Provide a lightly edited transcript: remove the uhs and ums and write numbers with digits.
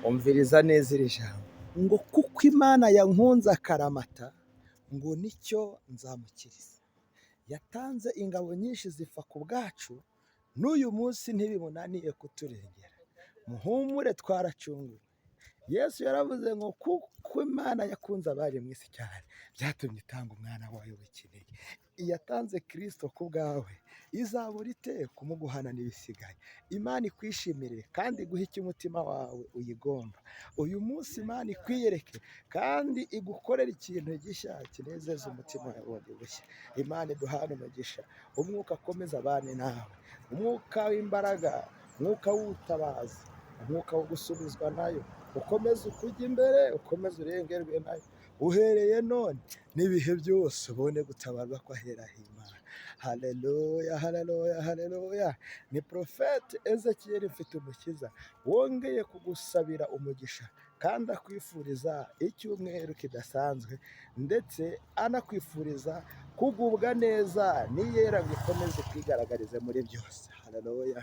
Umviriza neza iri jambo ngo kuko Imana yankunze akaramata ngo nicyo nzamukiriza. Yatanze ingabo nyinshi zipfa ku bwacu, n'uyu munsi ntibimunaniye kuturengera. Muhumure twaracunguwe. Yesu yaravuze ngo kuko Imana yakunze abari mu isi cyane byatumye itanga umwana wayo w'ikinege. Yatanze Kristo ku bwawe, izabura ite kumuguhana n'ibisigaye. Imana ikwishimire kandi iguhe icyo umutima wawe uyigomba. Uyu munsi Imana ikwiyereke kandi igukorera ikintu gishya kinezeza umutima wawe bundi bushya. Imana iduhane umugisha, umwuka akomeza abane nawe, umwuka w'imbaraga, umwuka w'ubutabazi, umwuka wo gusubizwa nayo, ukomeze ukujya imbere, ukomeze urengerwe nayo, uhereye none n'ibihe byose ubone gutabarwa kw'ahera h'Imana. Haleluya, haleluya, haleluya. Ni Profete Ezekiyeli Mfitumukiza wongeye kugusabira umugisha kandi akwifuriza icyumweru kidasanzwe, ndetse anakwifuriza kugubwa neza, niyera ngo ikomeze kwigaragarize muri byose. Haleluya.